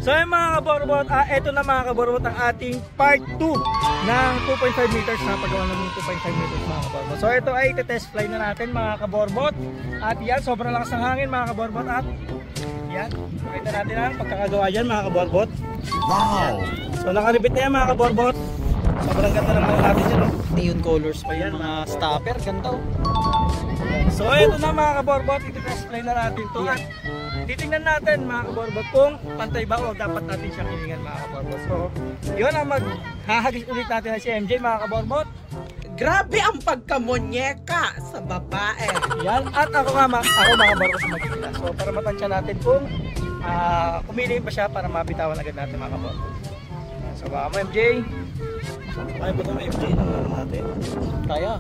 So yung mga kaborbot, eto na mga kaborbot ang ating part 2 ng 2.5 meters na paggawa ng 2.5 meters mga kaborbot. So ito ay test fly na natin mga kaborbot. At yan, sobrang lakas ng hangin mga kaborbot. At yan, pakita natin ang pagkakagawa dyan mga kaborbot. Wow! So nakaribit na yan mga kaborbot. Sobrang ganda naman natin dyan. Neon colors pa yan, mga stopper, ganda. So ito na mga kaborbot, iti-test fly na natin ito. At titingnan natin mga kaborbot kung pantay ba o dapat natin siyang hilingan mga kaborbot. So yun ang maghahagis ulit natin na si MJ mga kaborbot. Grabe ang pagkamonyeka sa babae. Yan, at ako mga kaborbot magkikita. So para matansya natin kung kumili pa siya para mabitawan agad natin mga kaborbot. So baka mo MJ. Kaya ba ito MJ na natin? Kaya.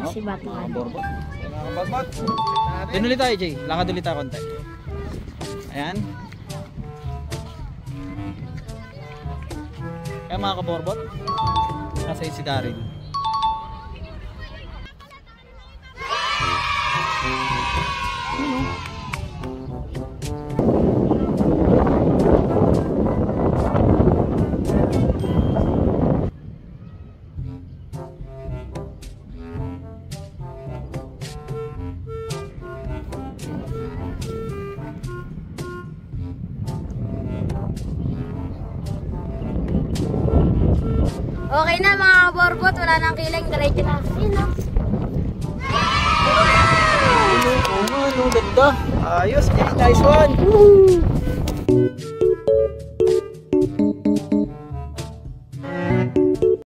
Si Batman. Mga kaborbot, Doon ulit tayo, Jay. Lakad ulit tayo konti. Ayan. Kaya mga kaborbot, nasa si Daryl. Okay na mga kaborbot, wala nang kiling, diretso na. Yun o. Oo nga, no, ganda. ayos, nice one.